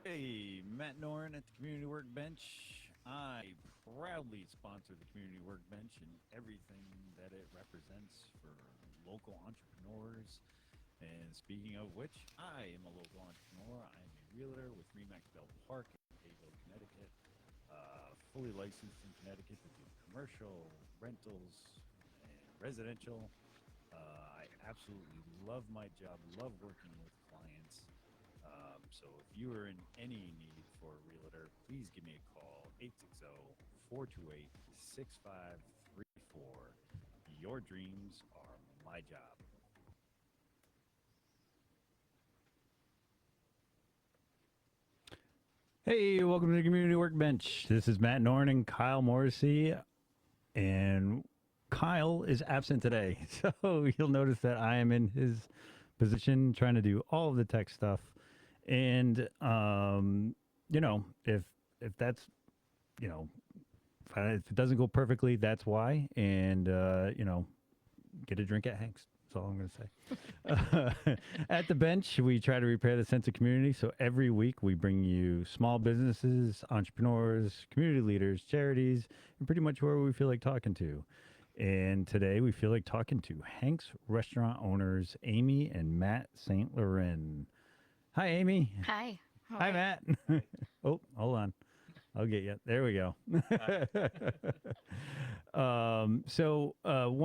Hey, Matt Noren at the Community Workbench. I proudly sponsor the Community Workbench and everything that it represents for local entrepreneurs. And speaking of which, I am a local entrepreneur. I am a realtor with Remax Bell Park in Hayville, Connecticut. Fully licensed in Connecticut to do commercial, rentals, and residential. I absolutely love my job, love working with clients. So if you are in any need for a realtor, please give me a call 860-428-6534. Your dreams are my job. Hey, welcome to the Community Workbench. This is Matt Norn and Kyle Morrissey, and Kyle is absent today, so you'll notice that I am in his position trying to do all of the tech stuff. And if that's you know if it doesn't go perfectly, that's why. And get a drink at Hank's. That's all I'm going to say. At the bench, we try to repair the sense of community. So every week, we bring you small businesses, entrepreneurs, community leaders, charities, and pretty much whoever we feel like talking to. And today, we feel like talking to Hank's restaurant owners, Amy and Matt St. Laurent. Hi, Amy. Hi. How Hi, are you? Matt. Oh, hold on. I'll get you. There we go. One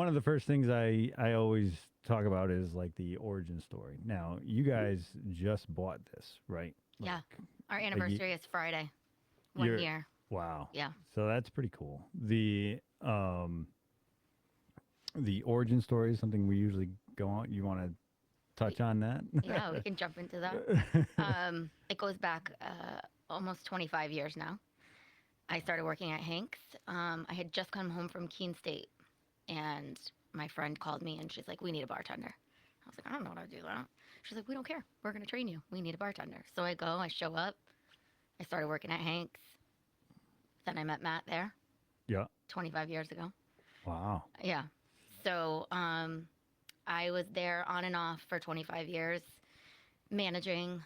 of the first things I always talk about is like the origin story. Now, you guys just bought this, right? Yeah. Like Our a ye- anniversary is Friday. 1 you're year. wow. Yeah. So that's pretty cool. The origin story is something we usually go on. You want to touch on that? Yeah, we can jump into that. It goes back almost 25 years now. I started working at Hank's. I had just come home from Keene State, and my friend called me and she's like, "We need a bartender." I was like, "I don't know how to do that." She's like, "We don't care. We're going to train you. We need a bartender." So I go, I show up. I started working at Hank's. Then I met Matt there Yeah. 25 years ago. Wow. Yeah. So I was there on and off for 25 years, managing,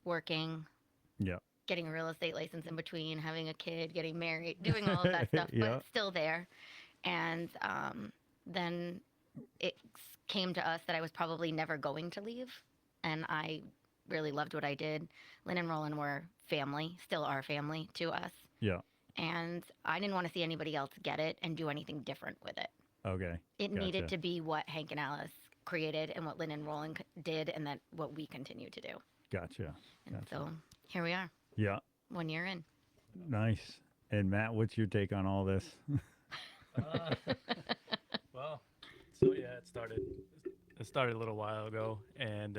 working, Yeah. getting a real estate license in between, having a kid, getting married, doing all of that stuff, Yeah. but still there. And then it came to us that I was probably never going to leave. And I really loved what I did. Lynn and Roland were family, still are family to us. Yeah. And I didn't want to see anybody else get it and do anything different with it. Okay. It needed Gotcha. to be what Hank and Alice created and what Lynn and Roland did, and that what we continue to do. Gotcha. And Gotcha. so here we are, Yeah. 1 year in. Nice. And Matt, what's your take on all this? Uh, well, so yeah, It started a little while ago, and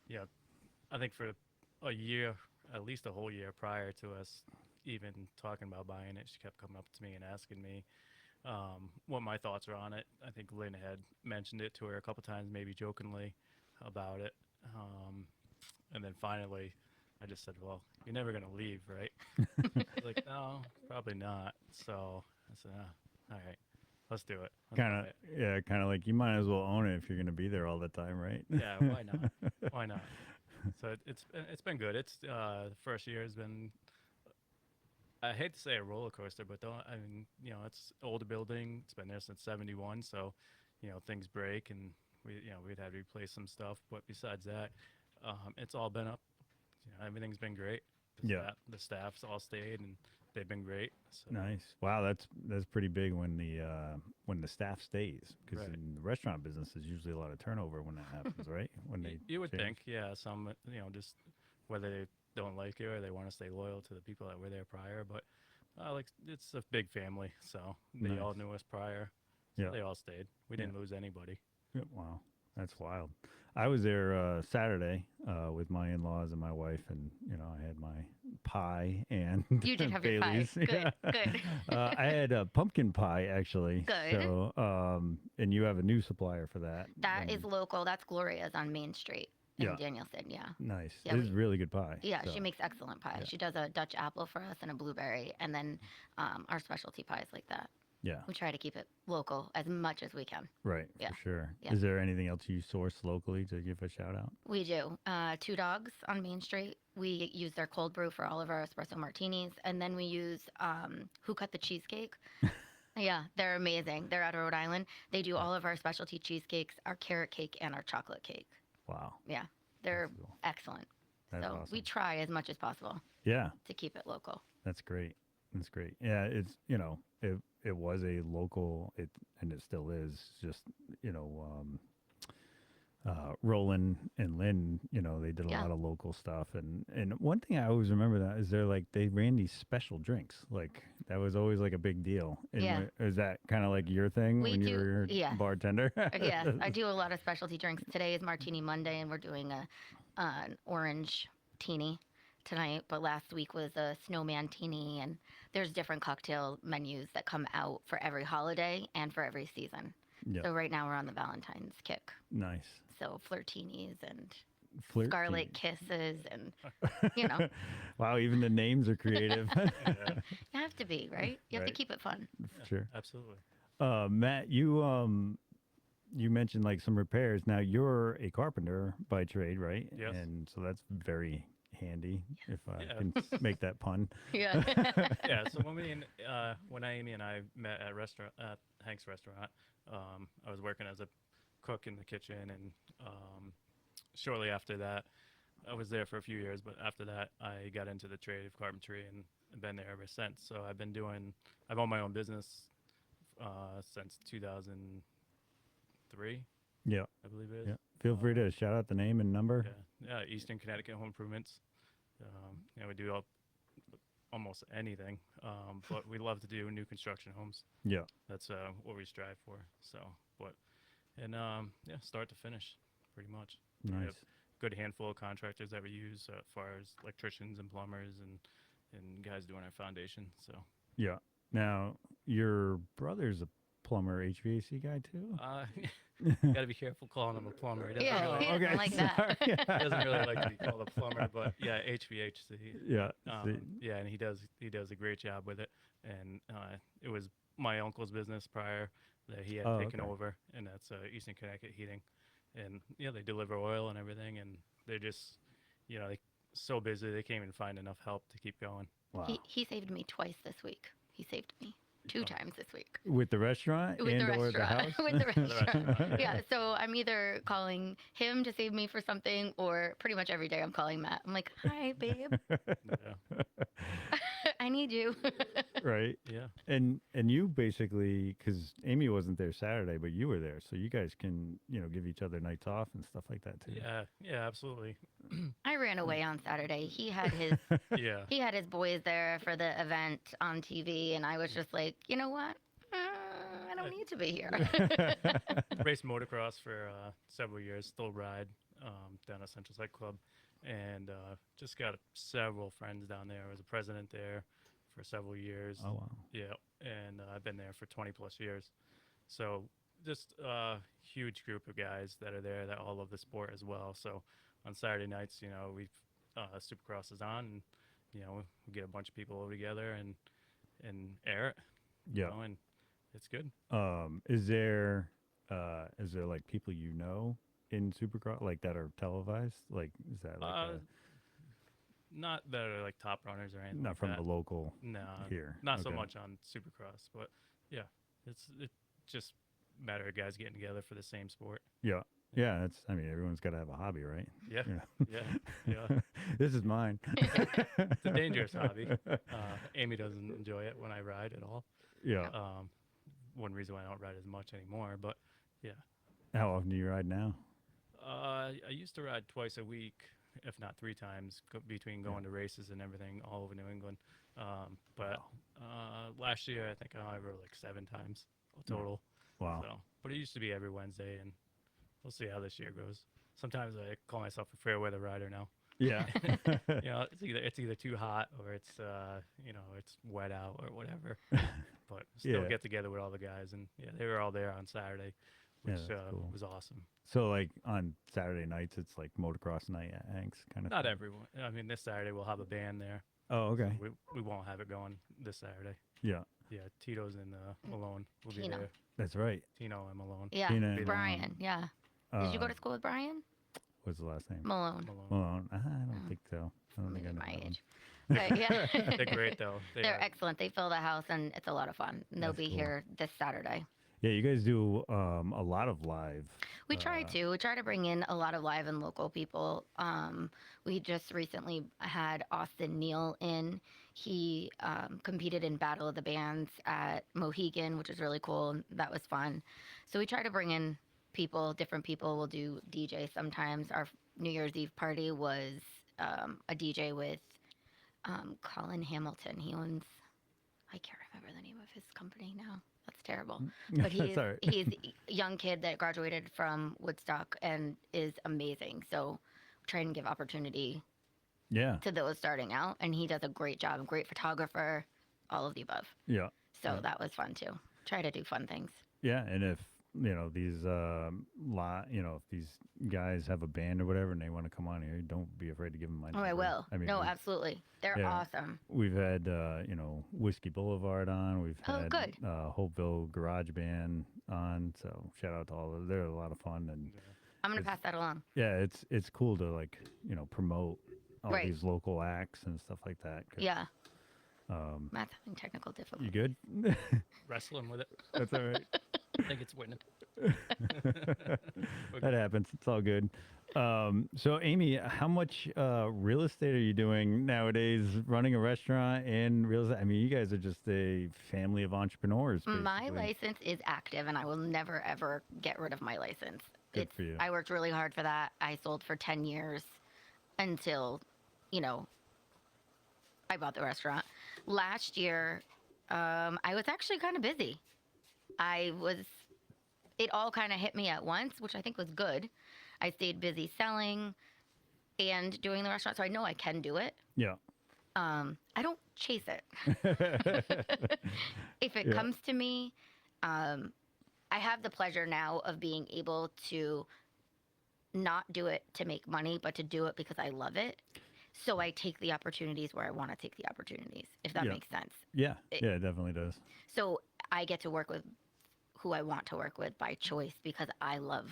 yeah, I think for a year, at least a whole year prior to us even talking about buying it, she kept coming up to me and asking me what my thoughts are on it. I think Lynn had mentioned it to her a couple times, maybe jokingly, about it. Um, and then finally, I just said, "Well, you're never gonna leave, right?" She's like, "No, probably not." So I said, "All right, let's do it. Let's Kind buy of, it." yeah, kind of like you might as well own it if you're going to be there all the time, right? Yeah, why not? Why not? So it's been good. It's the first year has been, I hate to say a roller coaster, but don't I mean, it's older building. It's been there since '71, so things break and we'd had to replace some stuff. But besides that, it's all been up. Everything's been great. Yeah. The staff's all stayed and they've been great. So Nice. Wow, that's pretty big when the staff stays, because right. in the restaurant business, there's usually a lot of turnover when that happens, right? When they You would change. think, yeah, some, just whether they don't like you or they want to stay loyal to the people that were there prior. But like, it's a big family, so they Nice. all knew us prior, so Yeah. they all stayed. We Yeah. didn't lose anybody. Yeah. Wow, that's wild. I was there Saturday with my in-laws and my wife, and I had my pie and You did have your pie. Bailey's. Good, Yeah. good. I had a pumpkin pie actually. Good. So, and you have a new supplier for that. That And is local. That's Gloria's on Main Street in yeah, Danielson. Yeah. nice. Yeah, It is really good pie. Yeah, So she makes excellent pie. yeah. She does a Dutch apple for us and a blueberry, and then our specialty pies like that. Yeah. We try to keep it local as much as we can. Right. Yeah. For sure. Yeah. Is there anything else you source locally to give a shout out? We do. Two Dogs on Main Street. We use their cold brew for all of our espresso martinis. And then we use Who Cut the Cheesecake. Yeah, they're amazing. They're out of Rhode Island. They do all of our specialty cheesecakes, our carrot cake, and our chocolate cake. Wow. Yeah, they're That's cool. excellent. That's so awesome. we try as much as possible Yeah. to keep it local. That's great. That's great. Yeah, it's it was a local and it still is just Roland and Lyn, they did a Yeah. lot of local stuff and one thing I always remember that is they ran these special drinks. Like that was always like a big deal. And Yeah. Is that kind of like your thing We when do, you were yeah. a bartender? Yes, I do a lot of specialty drinks. Today is Martini Monday, and we're doing an orange teeny tonight. But last week was a snowman teeny, and there's different cocktail menus that come out for every holiday and for every season. Yeah. So right now we're on the Valentine's kick. Nice. So flirtinis and Flirt scarlet tea. kisses, and you know, Wow, even the names are creative. Yeah, you have to be right. You have to Right. keep it fun. For sure. absolutely. Matt, you mentioned like some repairs. Now you're a carpenter by trade, right? Yes. And so that's very handy if I Yeah. can make that pun. Yeah. Yeah. So when Amy and I met at Hank's restaurant, I was working as a cook in the kitchen, and shortly after that, I was there for a few years. But after that, I got into the trade of carpentry and I've been there ever since. So I've owned my own business since 2003, Yeah. I believe it is. Yeah. Feel free to shout out the name and number. Yeah, Eastern Connecticut Home Improvements. We do almost anything, but we love to do new construction homes. Yeah. That's what we strive for. So, start to finish, pretty much. We Nice. have a good handful of contractors that we use as far as electricians and plumbers and guys doing our foundation. So, Yeah. Now your brother's a plumber, HVAC guy too. got to be careful calling him a plumber. He doesn't Yeah, really, he doesn't like that. sorry. he doesn't really like to be called a plumber, but yeah, HVAC. Yeah. Yeah, and he does a great job with it. And it was my uncle's business prior that he had taken okay. over, and that's Eastern Connecticut Heating. And they deliver oil and everything, and they're just they so busy they can't even find enough help to keep going. Wow. He saved me twice this week. He saved me 2 times this week. With the restaurant With and the or the restaurant. house. With the restaurant. restaurant. Yeah. So I'm either calling him to save me for something, or pretty much every day I'm calling Matt. I'm like, "Hi, babe. Yeah, I need you." Right. yeah, And you basically, because Amy wasn't there Saturday, but you were there, so you guys can give each other nights off and stuff like that too. yeah, absolutely. I ran away on Saturday. He had his boys there for the event on TV, and I was just like, you know what? I don't need to be here. Raced motocross for several years, still ride down at Central Site Club, and just got several friends down there. I was a president there for several years. Oh wow. Yeah, and I've been there for 20 plus years. So just a huge group of guys that are there that all love the sport as well. So on Saturday nights, we Supercross is on, and we get a bunch of people over together and air it. Yeah. And it's good. Is there like people in Supercross like that are televised? Like is that like Not that are like top runners or anything. not like from that. the local No, here? not so Okay. much on Supercross, but yeah, it's just a matter of guys getting together for the same sport. Yeah. I mean, everyone's got to have a hobby, right? Yeah, Yeah. yeah. This is mine. It's a dangerous hobby. Amy doesn't enjoy it when I ride at all. Yeah. One reason why I don't ride as much anymore, but yeah. How often do you ride now? I used to ride twice a week, if not 3 times, between going to races and everything all over New England. But last year, I think I rode like 7 times total. Wow. So, but it used to be every Wednesday, and we'll see how this year goes. Sometimes I call myself a fair weather rider now. Yeah. It's either too hot or it's it's wet out or whatever. But still Yeah. get together with all the guys, and they were all there on Saturday, Yeah, which that's cool. was awesome. So like on Saturday nights, it's like motocross night at Hank's kind of. Not thing? everyone. I mean, this Saturday we'll have a band there. Oh, okay. We won't have it going this Saturday. Yeah. Yeah, Tito's and Malone will be Tino. there. That's right. Tino and Malone. Yeah, Tina and Brian. Malone. Yeah. Did you go to Uh, school with Brian? What's the last name? Malone. Malone. Malone. I don't Oh. think so. I don't think I Maybe know my that one. age. But yeah. They're great though. They They're are. excellent. They fill the house and it's a lot of fun. And they'll That's be cool. here this Saturday. Yeah, you guys do a lot of live. We try to. We try to bring in a lot of live and local people. We just recently had Austin Neal in. He competed in Battle of the Bands at Mohegan, which was really cool. And that was fun. So we try to bring in people, different people. We'll do DJ sometimes. Our New Year's Eve party was a DJ with Colin Hamilton. He owns, I can't remember the name of his company now. That's terrible. But That's all right. he's a young kid that graduated from Woodstock and is amazing. So try and give opportunity Yeah. to those starting out. And he does a great job, great photographer, all of the above. Yeah. So Yeah. that was fun too. Try to do fun things. Yeah, and if these if these guys have a band or whatever and they want to come on here, don't be afraid to give them my Oh, I number. will. I mean, No, we've- absolutely. They're yeah. awesome. We've had Whiskey Boulevard on. We've Oh, had good. Hopeville Garage Band on. So shout out to all of them. They're a lot of fun, and I'm going to It's- pass that along. yeah, it's cool to promote all Right. these local acts and stuff like that. 'cause, Yeah. Um, Matt's having technical you difficulties. good? Wrestling with it. That's all right. I think it's winning. That happens. It's all good. So, Amy, how much real estate are you doing nowadays? Running a restaurant and real estate. I mean, you guys are just a family of entrepreneurs. My basically. license is active, and I will never ever get rid of my license. Good for you. I worked really hard for that. I sold for 10 years until, I bought the restaurant. Last year, I was actually kind of busy. It all kind of hit me at once, which I think was good. I stayed busy selling and doing the restaurant, so I know I can do it. Yeah. I don't chase it. If it Yeah. comes to me, I have the pleasure now of being able to not do it to make money, but to do it because I love it. So I take the opportunities where I want to take the opportunities, if that Yeah. makes sense. Yeah. Yeah, it definitely does. So I get to work with who I want to work with by choice because I love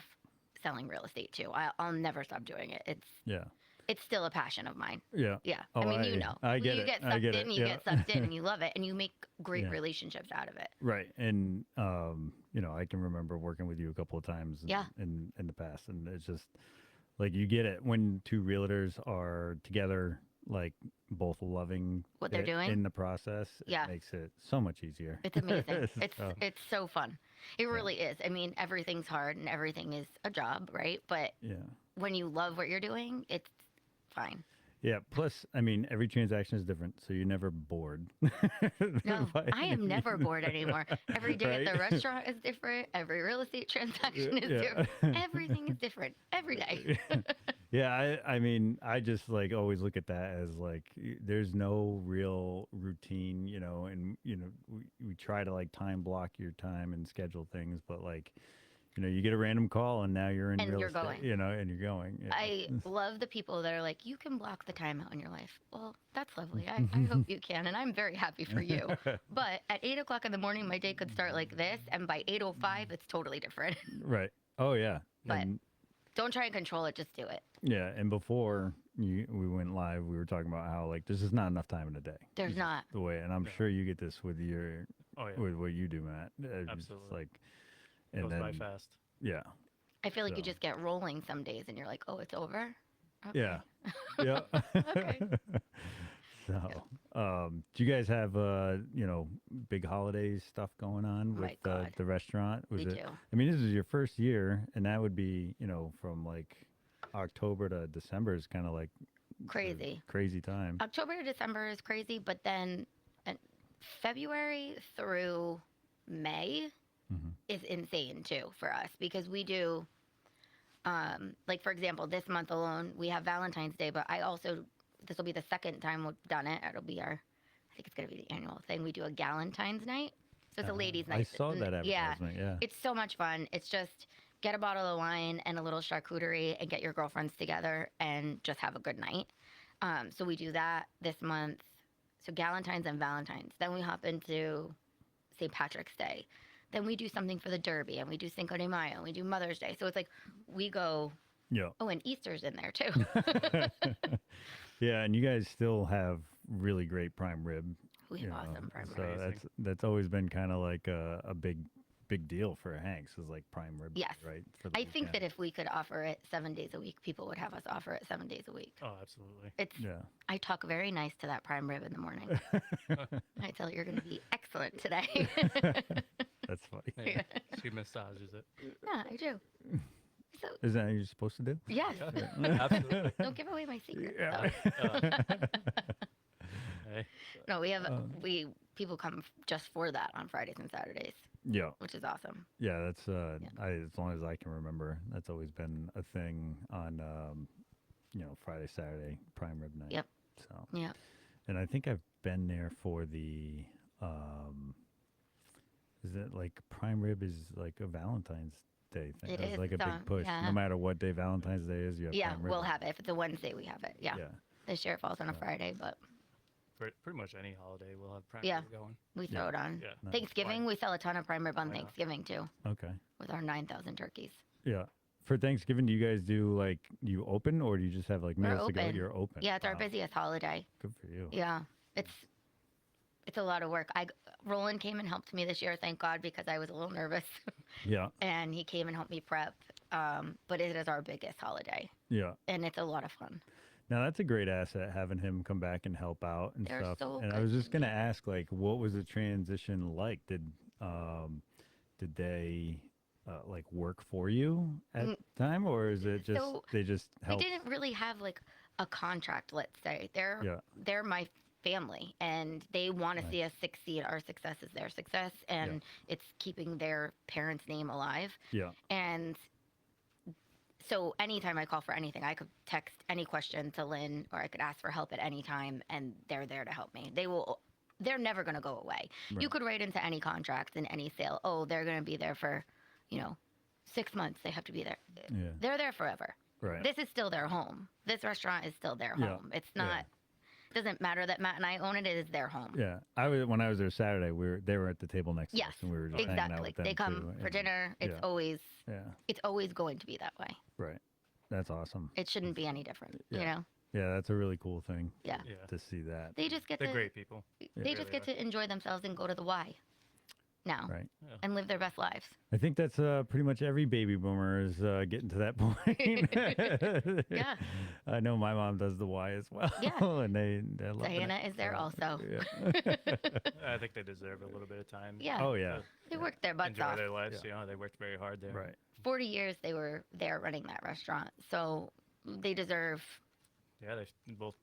selling real estate too. I'll never stop doing it. Yeah. It's still a passion of mine. Yeah. Yeah. Oh, I mean, you know. I get you it. get I sucked get in, it. you Yeah. get sucked in, and you love it, and you make great Yeah. relationships out of it. Right. And I can remember working with you a couple of times Yeah. in the past, and it's just like you get it when two realtors are together, like both loving What they're it doing? in the process. Yeah. It makes it so much easier. It's amazing. So, It's so fun. It really is. I mean, everything's hard and everything is a job, right? But yeah. when you love what you're doing, it's fine. Yeah. Plus, I mean, every transaction is different, so you're never bored. No, by I am any never means. bored anymore. Every day at the Right? restaurant is different. Every real estate transaction is Yeah. different. Everything is different every day. Yeah, I mean, I just like always look at that as like there's no real routine, and we try to like time block your time and schedule things, but like you get a random call and now you're in And real you're estate, going. and you're going. Yeah. I love the people that are like, you can block the time out in your life. Well, that's lovely. I hope you can, and I'm very happy for you. But at 8 o'clock in the morning, my day could start like this, and by 8:05, it's totally different. Right. Oh yeah. But- And, Don't try and control it. Just do it. yeah, and before we went live, we were talking about how like this is not enough time in a day. There's It's not. the way, and I'm Yeah. sure you get this with your Oh yeah. with what you do, Matt. It's Absolutely. like, Goes and then by fast. yeah. I feel like you So- just get rolling some days, and you're like, oh, it's over. Yeah. Yeah. Okay. So, do you guys have big holiday stuff going on My with God. the restaurant? We do. I mean, this is your first year, and that would be from like October to December is kind of like the Crazy. crazy time. October to December is crazy, but then February through May Mhm. is insane too for us because we do, like for example, this month alone we have Valentine's Day, but this will be the second time we've done it. It'll be I think it's gonna be the annual thing. We do a Galentine's night, so it's a ladies' night. I saw that Yeah, advertisement. Yeah. it's so much fun. It's just get a bottle of wine and a little charcuterie and get your girlfriends together and just have a good night. So we do that this month. So Galentine's and Valentine's. Then we hop into St. Patrick's Day. Then we do something for the Derby, and we do Cinco de Mayo, and we do Mother's Day. So it's like we go. Yeah. Oh, and Easter's in there too. Yeah, and you guys still have really great prime rib. We you have know, awesome prime so rib. that's always been kind of like a big deal for Hanks is like prime rib. Yes. Right. For the I think that weekend. if we could offer it 7 days a week, people would have us offer it 7 days a week. Oh, absolutely. It's. Yeah. I talk very nice to that prime rib in the morning. I tell it, you're going to be excellent today. That's funny. Yeah. She massages it. Yeah, I do. So Is that what you're supposed to do? yes, Absolutely. don't give away my secret. Yeah. Hey. No, we have people come just for that on Fridays and Saturdays, Yeah. which is awesome. Yeah, that's as long as I can remember, that's always been a thing on Friday, Saturday prime rib night. Yep. So Yeah. and I think I've been there for the is it like prime rib is like a Valentine's Day thing? It That's is, like a it's big on- push. yeah. No matter what day Valentine's Day is, you have Yeah, prime rib. we'll have it. If it's a Wednesday, we have it. Yeah. Yeah. This year it falls on a Friday, but Pretty much any holiday we'll have prime Yeah. rib going. we throw it on. Yeah. Nice. Thanksgiving, we sell a ton of prime rib on Why not? Thanksgiving too, Okay. with our 9,000 turkeys. Yeah. For Thanksgiving, do you guys do like you open or do you just have like We're meals to go? open. You're open. Yeah, it's our Wow. busiest holiday. Good for you. Yeah, it's a lot of work. Roland came and helped me this year, thank God, because I was a little nervous, Yeah. and he came and helped me prep. But it is our biggest holiday, Yeah. and it's a lot of fun. Now that's a great asset having him come back and help out and They're stuff. so And I good was to just gonna ask, like, what was the transition like? Did they like work for you at the time, or is it just So, they just They helped? didn't really have like a contract, let's say. Yeah. They're my family, and they want to Nice. see us succeed. Our success is their success, and it's keeping their parents' name alive. Yeah. And so anytime I call for anything, I could text any question to Lynn, or I could ask for help at any time, and they're there to help me. They're never going to go away. You Right. could write into any contract in any sale, oh, they're going to be there for, 6 months. They have to be there. Yeah. They're there forever. Right. This is still their home. This restaurant is still their Yeah. home. It's Yeah. not. Doesn't matter that Matt and I own it. It is their home. Yeah. When I was there Saturday, they were at the table next to Yes, us, and we were just hanging out exactly. with them They come too, for and- dinner. It's Yeah. always going to be that way. Right. That's awesome. It shouldn't be any different. Yeah. You know. Yeah, that's a really cool thing Yeah. Yeah. to see that. They just get They're to. great people. They They just really get to enjoy themselves and go to the Y. Now. Right. And live their best lives. I think that's pretty much every baby boomer is getting to that point. Yeah. I know my mom does the Y as well. Yeah. And they're loving Diana it. is there also. Yeah. I think they deserve a little bit of time. Yeah. Oh yeah. They worked their butts Enjoy off. their lives. Yeah. They worked very hard there. Right. 40 years they were there running that restaurant. So they deserve Yeah, they both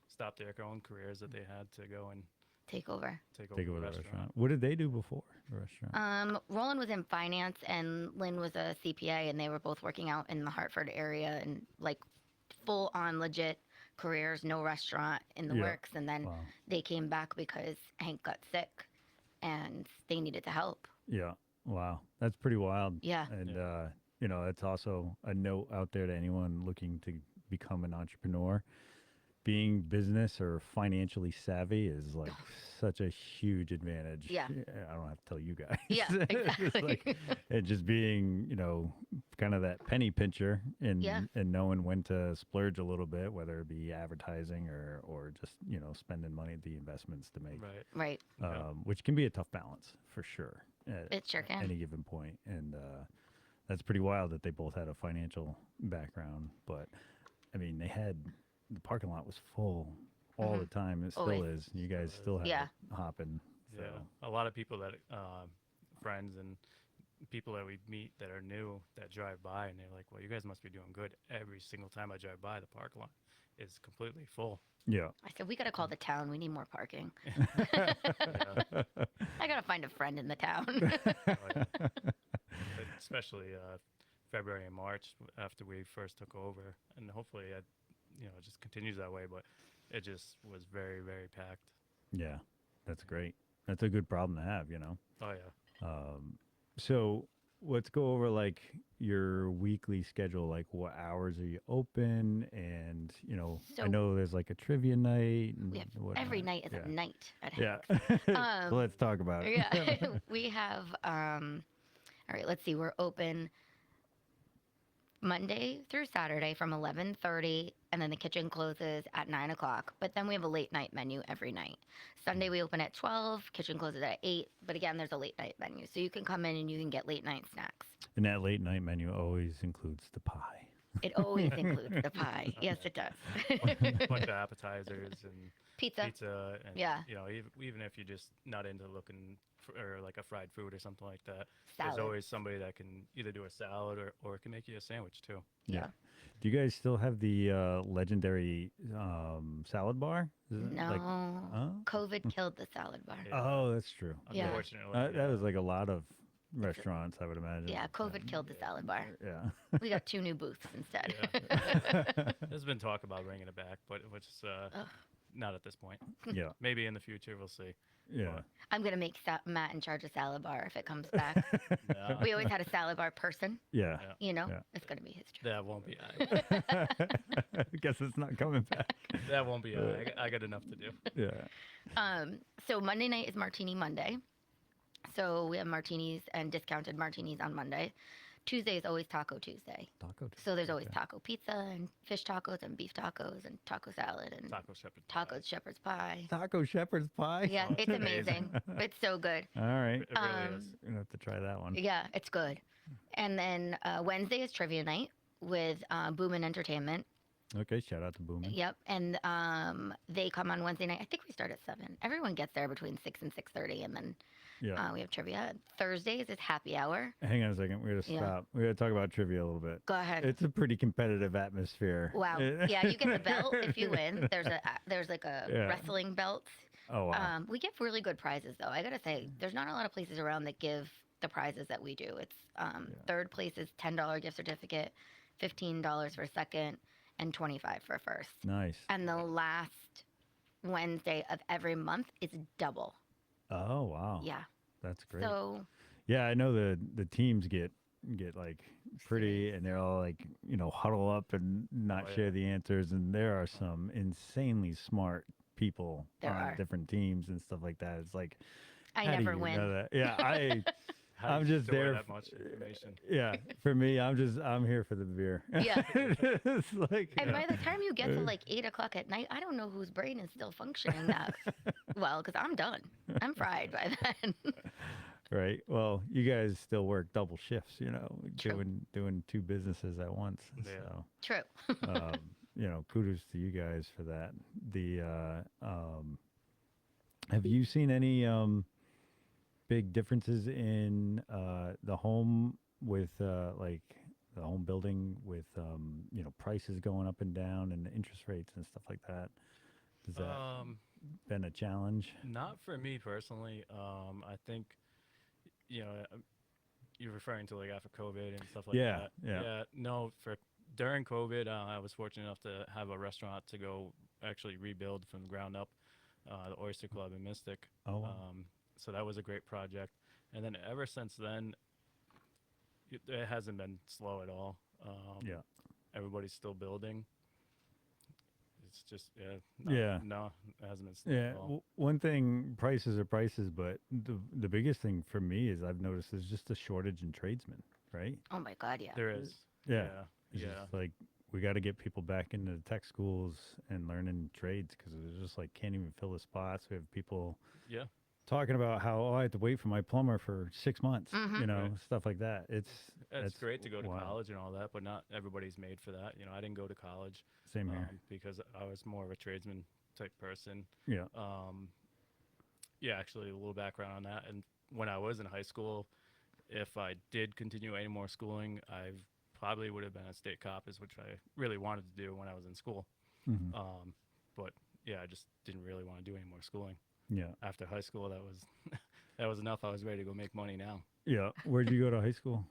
stopped their own careers that they had to go and takeover. take over, Take over the the restaurant. What did they do before the restaurant? Roland was in finance and Lynn was a CPA, and they were both working out in the Hartford area and like full on legit careers, no restaurant in the Yeah. works. And then Wow. they came back because Hank got sick and they needed to help. Yeah. Wow. That's pretty wild. Yeah. And it's also a note out there to anyone looking to become an entrepreneur. Being business or financially savvy is like such a huge advantage. Yeah. I don't have to tell you guys. Yeah, It's just exactly. and just being, kind of that penny pincher and Yeah. and knowing when to splurge a little bit, whether it be advertising or just, spending money, the investments to make, Right. Right. Yeah. which can be a tough balance for sure. It sure can. Any given point. And that's pretty wild that they both had a financial background. But I mean, the parking lot was full all the time. It still Mm-hmm. Always. is. You guys still have Yeah. it hopping. So. Yeah. A lot of people that friends and people that we meet that are new that drive by and they're like, well, you guys must be doing good. Every single time I drive by, the parking lot is completely full. Yeah. I said, we got to call the town. We need more parking. Yeah. I got to find a friend in the town. Especially February and March after we first took over, and hopefully it just continues that way. But it just was very, very packed. Yeah. That's great. That's a good problem to have, Oh yeah. So let's go over like your weekly schedule. Like, what hours are you open? And I So know there's like a trivia night and we have every whatnot. night is a night at Yeah. Hanks. So let's talk about it. Yeah, we have. All right, let's see. We're open Monday through Saturday from 11:30, and then the kitchen closes at 9 o'clock. But then we have a late night menu every night. Sunday we open at 12, kitchen closes at 8. But again, there's a late night menu, so you can come in and you can get late night snacks. And that late night menu always includes the pie. It always includes the pie. Yes, it does. Bunch of appetizers and Pizza. and Yeah. even if you're just not into looking for like a fried food or something like that, Salad. there's always somebody that can either do a salad or can make you a sandwich too. Yeah. Do you guys still have the legendary salad bar? Is it No, like- oh? COVID killed the salad bar. Yeah. Oh, that's true. Yeah. Unfortunately, That was like a lot of restaurants, I would imagine. Yeah, COVID killed the salad bar. Yeah. We got 2 new booths instead. There's been talk about bringing it back, but it's not at this point. Yeah. Maybe in the future we'll see. Yeah. I'm gonna make Matt in charge of salad bar if it comes back. No, We always had a salad bar person. Yeah. Yeah. Yeah. It's gonna be his job. that won't be. I guess it's not coming back. That won't be. I got enough to do. Yeah. So Monday night is Martini Monday. So we have martinis and discounted martinis on Monday. Tuesday is always Taco Tuesday. Taco. So there's always Okay. taco pizza and fish tacos and beef tacos and taco salad and Taco shepherd. taco shepherd's pie. Taco shepherd's pie. Yeah, Oh, it's it's amazing. It's so good. All right. It really is. We're gonna have to try that one. Yeah, it's good. And then Wednesday is trivia night with Boomin Entertainment. Okay. Shout out to Boomin. Yep, and they come on Wednesday night. I think we start at 7. Everyone gets there between 6 and 6:30, and then Yeah. we have trivia. Thursdays is happy hour. Hang on a second. We gotta Yeah. stop. We gotta talk about trivia a little bit. Go ahead. It's a pretty competitive atmosphere. Wow. Yeah, you get the belt if you win. There's like a Yeah. wrestling belt. Oh wow. We give really good prizes though. I gotta say, there's not a lot of places around that give the prizes that we do. It's third place is $10 gift certificate, $15 for second, and $25 for first. Nice. And the last Wednesday of every month is double. Oh wow. Yeah. That's great. So Yeah, I know the teams get like pretty, and they're all like huddle up and not Oh, yeah. share the answers, and there are some insanely smart people There on are. different teams and stuff like that. It's like I how do never you win. know that? Yeah, How do I'm you just store there that much information. yeah. For me, I'm here for the beer. Yeah. It's like And by the time you get to like 8 o'clock at night, I don't know whose brain is still functioning that well because I'm done. I'm fried by then. right. Well, you guys still work double shifts, True. doing 2 businesses at once. Yeah. So. True. Kudos to you guys for that. Have you seen any big differences in the home with like the home building with prices going up and down and interest rates and stuff like that? Has that been a challenge? Not for me personally. I think, you're referring to like after COVID and stuff like Yeah, that. yeah. No, during COVID, I was fortunate enough to have a restaurant to go actually rebuild from the ground up, the Oyster Club in Mystic. Oh, wow. So that was a great project. And then ever since then, it hasn't been slow at all. Yeah. Everybody's still building. It's just, Yeah. No, it hasn't been slow Yeah, at all. one thing, prices are prices, but the biggest thing for me is I've noticed is just a shortage in tradesmen, right? Oh my God, yeah. There is. Yeah. Yeah. It's just like we got to get people back into the tech schools and learning trades because it's just like can't even fill the spots. We have people Yeah. talking about how I have to wait for my plumber for 6 months, Mhm. Right. stuff like that. It's That's great to go to wild. college and all that, but not everybody's made for that. I didn't go to college Same here. because I was more of a tradesman type person. Yeah. Yeah, actually, a little background on that. And when I was in high school, if I did continue any more schooling, I probably would have been a state cop, is which I really wanted to do when I was in school. Mhm. But yeah, I just didn't really want to do any more schooling. Yeah. After high school, that was that was enough. I was ready to go make money now. Yeah. Where'd you go to high school?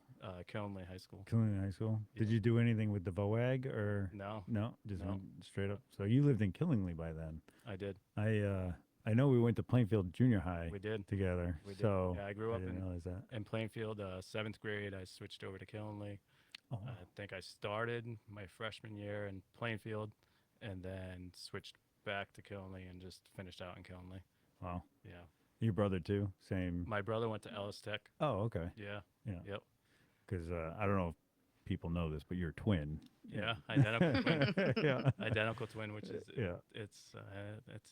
Killenly High School. Killing High School. Did Yeah. you do anything with the VOAG or No, no? Just No. went straight up. So you lived in Killingly by then. I did. I I know we went to Plainfield Junior High We did. together. We did. So Yeah, I grew up didn't in realize that. Plainfield. 7th grade, I switched over to Killenly. Oh, I think I started my freshman year in Plainfield, and then switched back to Killenly and just finished out in Killenly. wow. Yeah. Your brother too? Same. My brother went to Ellis Tech. Oh, okay. Yeah. Yeah. Yep. Because I don't know if people know this, but you're a twin. Yeah. Identical twin. Yeah. Identical twin, which is Yeah. it's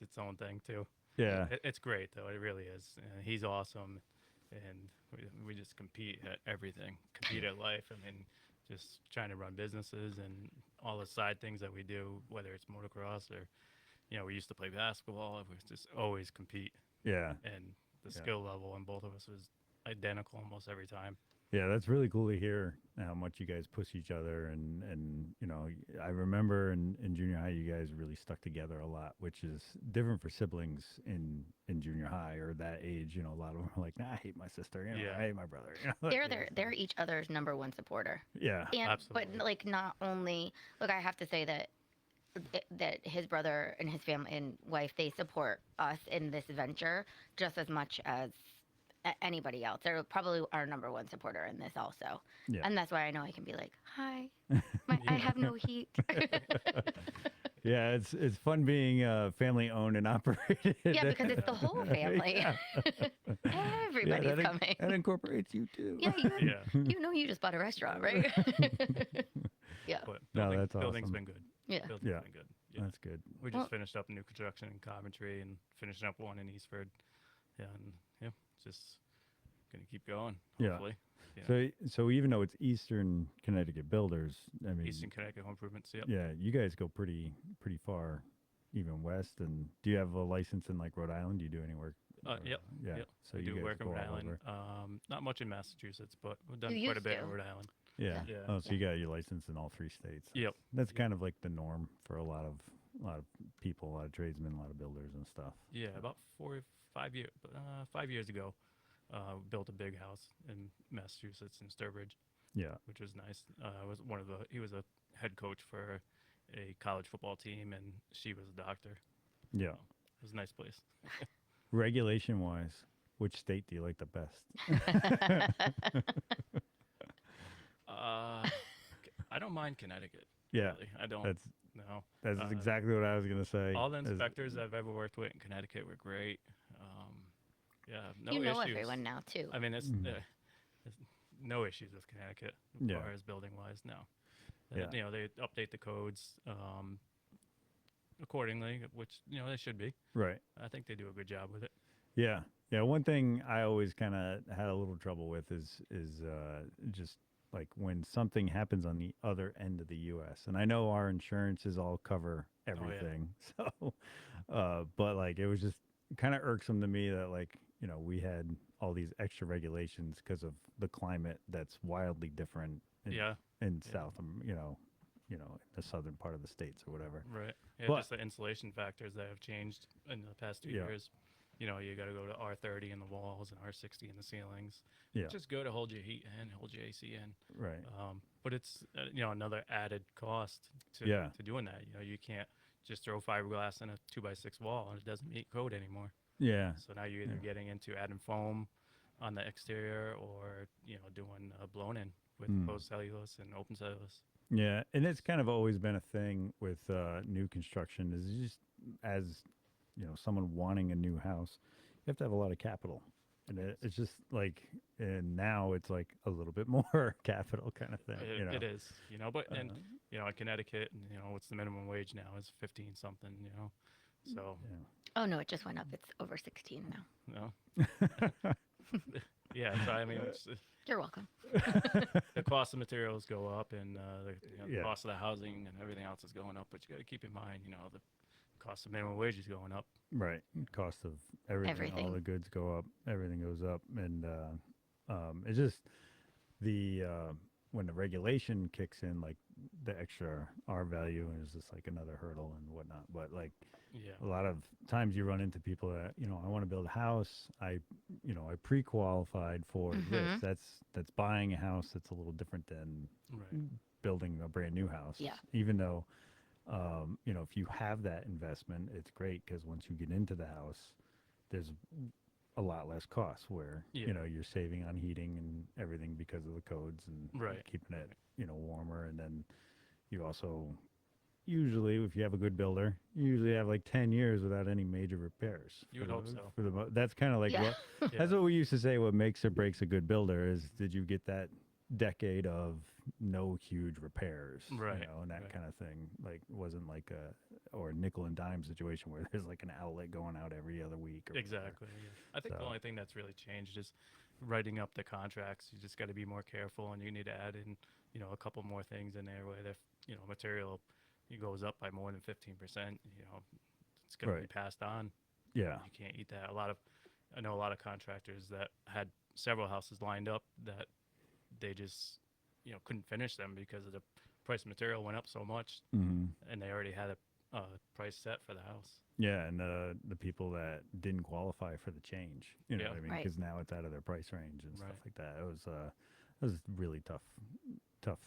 its own thing too. Yeah. It's great though. It really is. He's awesome, and we just compete at everything. Compete at life. I mean, just trying to run businesses and all the side things that we do, whether it's motocross or, we used to play basketball. We just always compete, Yeah. and the Yeah. skill level on both of us was identical almost every time. Yeah, that's really cool to hear how much you guys push each other. And I remember in junior high, you guys really stuck together a lot, which is different for siblings in junior high or that age. A lot of them are like, nah, I hate my sister. Yeah. I hate my brother. They're each other's number one supporter. Yeah. And Absolutely. but like not only look, I have to say that his brother and his family and wife, they support us in this venture just as much as anybody else. They're probably our number one supporter in this also. Yeah. And that's why I know I can be like, hi, I have no heat. Yeah, it's fun being family owned and operated. Yeah, because it's the whole family. Yeah. Everybody's that coming. That incorporates you too. Yeah, Yeah. you just bought a restaurant, right? Yeah. But No, that's building's awesome. been good. Yeah. Building's Yeah. been good. Yeah. That's good. We just Well- finished up new construction in Coventry and finishing up one in Eastford. Yeah, and just gonna keep going. Yeah. Hopefully. Yeah. So even though it's Eastern Connecticut builders, I mean, Eastern Connecticut Home Improvements. Yep. yeah, you guys go pretty far, even west. And do you have a license in like Rhode Island? Do you do any work? Yep. Yeah. Yep. So We you do guys work in go Rhode all Island. over. Not much in Massachusetts, but we've done You quite a used bit to. in Rhode Island. Yeah. Yeah. Oh, so you got your license in all 3 states. Yep. That's kind of like the norm for a lot of people, a lot of tradesmen, a lot of builders and stuff. Yeah, about 5 years ago, built a big house in Massachusetts in Sturbridge, Yeah. which was nice. He was a head coach for a college football team, and she was a doctor. Yeah. It was a nice place. Regulation wise, which state do you like the best? I don't mind Connecticut. Yeah. Really. I don't. That's No. exactly what I was gonna say. All the is- inspectors I've ever worked with in Connecticut were great. Yeah, no you know issues. everyone now too. I mean, there's no issues with Connecticut as Yeah. far as building wise. No. Yeah. They update the codes accordingly, which they should be. Right. I think they do a good job with it. Yeah. Yeah. One thing I always kind of had a little trouble with is just like when something happens on the other end of the U.S. And I know our insurances all cover everything. So, but like it was just kind of irksome to me that like, we had all these extra regulations because of the climate that's wildly different in Yeah. South, in the southern part of the states or whatever. Right. Yeah, But- just the insulation factors that have changed in the past 2 Yeah. years. You got to go to R30 in the walls and R60 in the ceilings. Yeah. Just go to hold your heat in, hold your AC in. Right. But it's another added cost to Yeah. doing that. You can't just throw fiberglass in a 2x6 wall and it doesn't meet code anymore. Yeah. So now you're either getting into adding foam on the exterior or doing blown in with closed cellulose and open cellulose. Yeah, and it's kind of always been a thing with new construction is just as someone wanting a new house, you have to have a lot of capital, and it's just like, and now it's like a little bit more capital kind of thing. It is, but and in Connecticut, what's the minimum wage now is 15 something, so Yeah. Oh no, it just went up. It's over 16 now. yeah. So I mean, You're welcome. the cost of materials go up, and the Yeah. cost of the housing and everything else is going up. But you got to keep in mind, the cost of minimum wage is going up. Right, cost of everything, all Everything. the goods go up, everything goes up, and it's just the when the regulation kicks in, like the extra R value is just like another hurdle and whatnot. But like Yeah. a lot of times you run into people that I want to build a house. I pre-qualified for this. That's buying a house. That's a little different than Right. building a brand new house. Yeah. Even though, if you have that investment, it's great because once you get into the house, there's a lot less costs where Yeah. you know you're saving on heating and everything because of the codes and Right. keeping it warmer, and then you also usually, if you have a good builder, you usually have like 10 years without any major repairs. You would hope so. That's kind of like Yeah. that's what we used to say. What makes or breaks a good builder is, did you get that decade of no huge repairs, Right, and that right. kind of thing. Like, it wasn't like a nickel and dime situation where there's like an outlet going out every other week. Or whatever. Exactly. Yeah. I think the So- only thing that's really changed is writing up the contracts. You just got to be more careful, and you need to add in, a couple more things in there where if material goes up by more than 15%, it's going to be Right. passed on. Yeah. You can't eat that. I know a lot of contractors that had several houses lined up that they just couldn't finish them because of the price of material went up so much, hmm and they already had a price set for the house. Yeah, and the people that didn't qualify for the change, you know Yeah. what I mean? Right. Because now it's out of their price range and stuff Right. like that. It was a really tough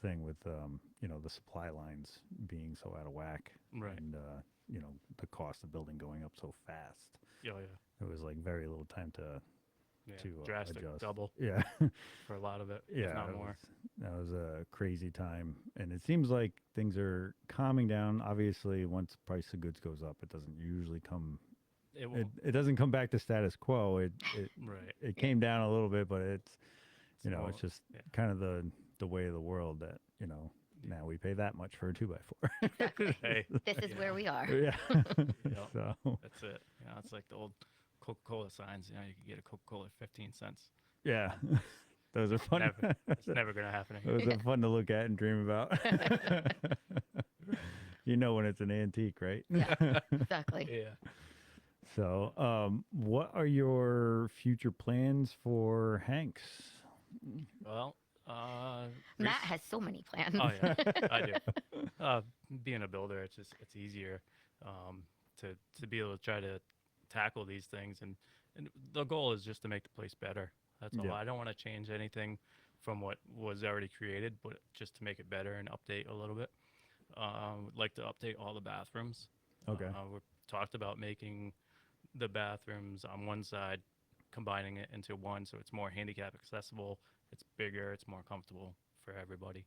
thing with the supply lines being so out of whack, Right. and the cost of building going up so fast. Yeah, yeah, It was like very little time to drastic adjust. double Yeah, for a lot of it, yeah, if not more. that was a crazy time, and it seems like things are calming down. Obviously, once price of goods goes up, it doesn't usually come. It will, It doesn't come back to status quo. It right. it came down a little bit, but it's more- it's just yeah. kind of the way of the world that now we pay that much for a 2x4. Exactly. Hey, This is where we are. Yeah. Yep. So that's it. It's like the old Coca-Cola signs. You could get a Coca-Cola at 15 cents. yeah, those are fun. Never, it's never gonna happen again. Those are fun to look at and dream about. When it's an antique, right? Yeah, exactly. Yeah. So, what are your future plans for Hanks? Well, Matt has so many plans. Oh yeah, I do. Being a builder, it's easier to be able to try to tackle these things, and the goal is just to make the place better. That's all. Yeah. I don't want to change anything from what was already created, but just to make it better and update a little bit. Would like to update all the bathrooms. Okay. We talked about making the bathrooms on one side, combining it into one, so it's more handicap accessible. It's bigger. It's more comfortable for everybody.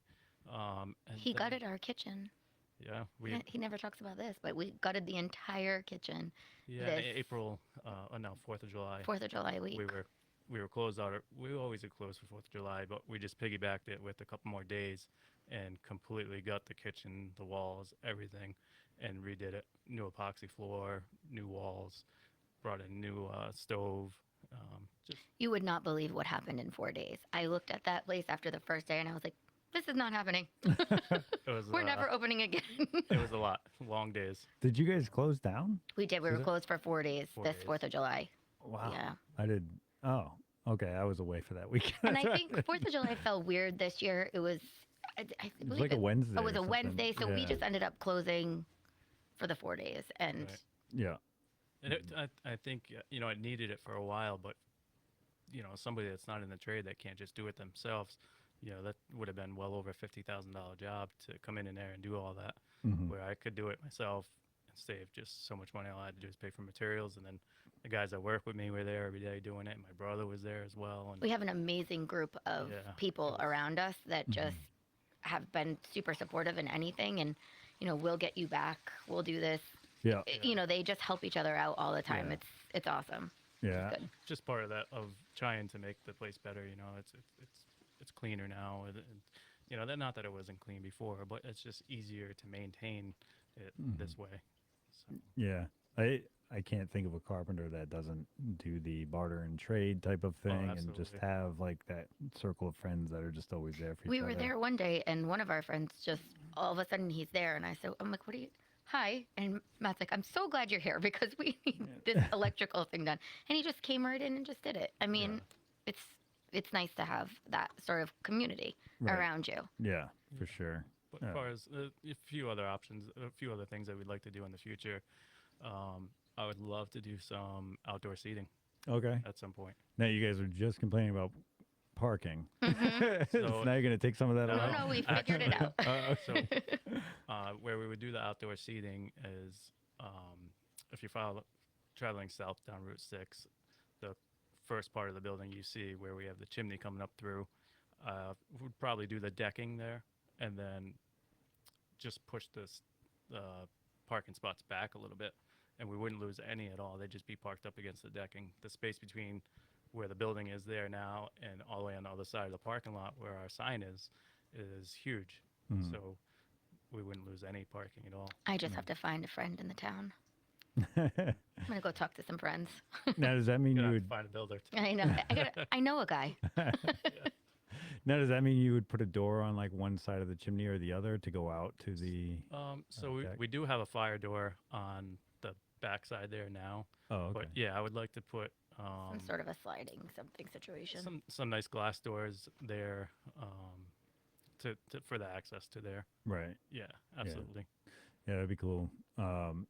And He then- gutted our kitchen. Yeah, we He never talks about this, but we gutted the entire kitchen yeah this- April. No, 4th of July. 4th of July week. We were closed out. We always are closed for 4th of July, but we just piggybacked it with a couple more days and completely gut the kitchen, the walls, everything, and redid it. New epoxy floor, new walls, brought in new stove. Just You would not believe what happened in 4 days. I looked at that place after the first day and I was like, this is not happening. it was. We're never opening again. It was a lot. Long days. Did you guys close down? We did. We Was were it? closed for 4 days 4 this days. 4th of July. Wow. Yeah. I did. Oh, okay. I was away for that weekend. And I think 4th of July felt weird this year. It was, I it was believe like a Wednesday. it was or a something. Wednesday. So we Yeah. just ended up closing for the 4 days. And Right. Yeah. And I think it needed it for a while, but somebody that's not in the trade that can't just do it themselves, that would have been well over $50,000 job to come in there and do all that. Mhm. Where I could do it myself and save just so much money. All I had to do is pay for materials, and then the guys that work with me were there every day doing it. My brother was there as well, and we have an amazing group of Yeah, people it was- around us that just have been super supportive in anything. And, we'll get you back. We'll do this. Yeah. They just help each other out all the time. Yeah. It's awesome. Yeah. Good. just part of that of trying to make the place better. It's cleaner now. That not that it wasn't clean before, but it's just easier to maintain it this way. So, Yeah. I can't think of a carpenter that doesn't do the barter and trade type of thing, and just absolutely. have like that circle of friends that are just always there for each We other. were there one day, and one of our friends just all of a sudden he's there, and I'm like, what are you? Hi, and Matt's like, I'm so glad you're here because we need this electrical thing done, and he just came right in and just did it. I mean, it's nice to have that sort of community Right. around you. Yeah, for sure. but Yeah. as far as a few other options, a few other things that we'd like to do in the future, I would love to do some outdoor seating Okay. at some point. Now you guys are just complaining about parking. So- now you're gonna take some of that No, No, away. no, we figured it out. So, where we would do the outdoor seating is if you're traveling south down Route 6, first part of the building you see where we have the chimney coming up through. We'd probably do the decking there, and then just push this parking spots back a little bit, and we wouldn't lose any at all. They'd just be parked up against the decking. The space between where the building is there now and all the way on the other side of the parking lot where our sign is huge. Mhm. So we wouldn't lose any parking at all. I just have to find a friend in the town. I'm gonna go talk to some friends. Now, does that mean You're you gonna have would? to find a builder. I know. I know a guy. Now, does that mean you would put a door on like one side of the chimney or the other to go out to the? So deck. we do have a fire door on the backside there now. Oh, okay. But yeah, I would like to put Some sort of a sliding something situation. some nice glass doors there to for the access to there. Right. Yeah, absolutely. Yeah, that'd be cool.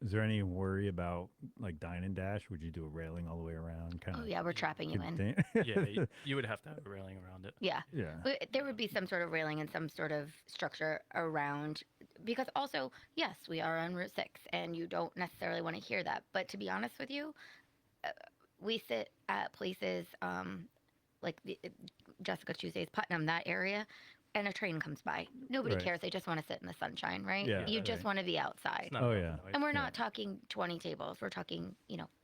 Is there any worry about like dine and dash? Would you do a railing all the way around? Kind Oh of. yeah, we're trapping you in. Yeah, you would have to have a railing around it. Yeah. Yeah. There would be some sort of railing and some sort of structure around, because also, yes, we are on Route 6 and you don't necessarily want to hear that. But to be honest with you, we sit at places like Jessica Tuesday's Putnam, that area, and a train comes by. Nobody Right. cares. They just want to sit in the sunshine, right? Yeah, You just right. want to be outside. It's not Oh, really yeah. noise. And we're Yeah. not talking 20 tables. We're talking,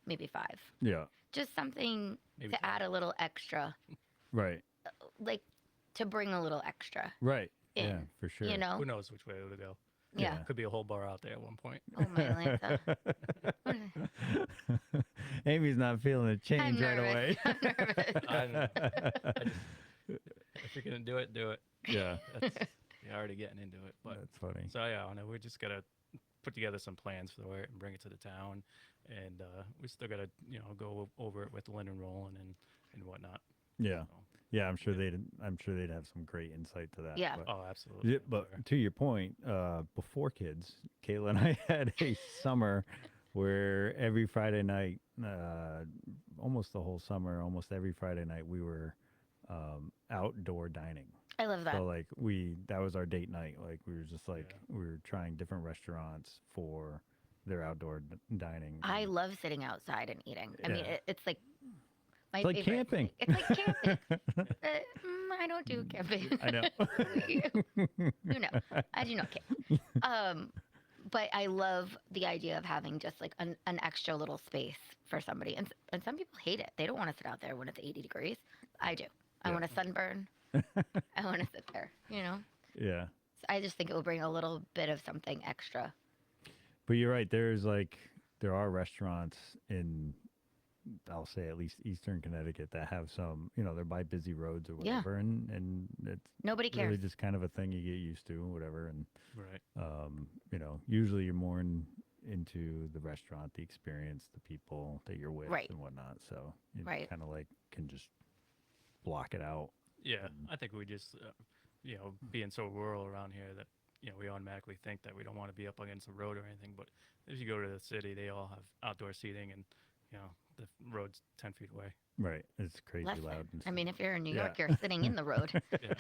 maybe 5. Yeah. Just something Maybe to 10. add a little extra, Right. like to bring a little extra Right. in, Yeah, for sure. you know? Who knows which way it would go? Yeah. Could be a whole bar out there at one point. Oh, my Lanta. What is- Amy's not feeling a I'm change right nervous. away. I'm nervous. I don't know. If you're gonna do it, do it. Yeah. You're already getting into it. But That's funny. so yeah, I know we just gotta put together some plans for it and bring it to the town, and we still gotta go over it with Lyn and Roland and whatnot. Yeah. So, Yeah, I'm sure they'd have some great insight to that. Yeah. But, oh, absolutely. yeah, but to your point, before kids, Kayla and I had a summer where every Friday night, almost the whole summer, almost every Friday night, we were outdoor dining. I love that. So like that was our date night. Like we were just like we were trying different restaurants for their outdoor dining. I love sitting outside and eating. I mean, Yeah. it's like my It's like favorite. camping. It's like camping. I don't do camping. I know. You know, I do not camp. But I love the idea of having just like an extra little space for somebody. And some people hate it. They don't want to sit out there when it's 80 degrees. I do. I Yeah. want to sunburn. I want to sit there, Yeah. So I just think it will bring a little bit of something extra. But you're right. There are restaurants in, I'll say at least Eastern Connecticut that have some, they're by busy roads or Yeah. whatever, and it's Nobody cares. really just kind of a thing you get used to, whatever. And Right. usually you're more into the restaurant, the experience, the people that you're with, Right. and whatnot. So you Right. kind of like can just block it out. Yeah, I think we just, being so rural around here that, we automatically think that we don't want to be up against the road or anything. But if you go to the city, they all have outdoor seating and, the road's 10 feet away. Right. It's crazy Listen, loud. And I mean, if you're in New Yeah. York, you're sitting in the road. Yeah.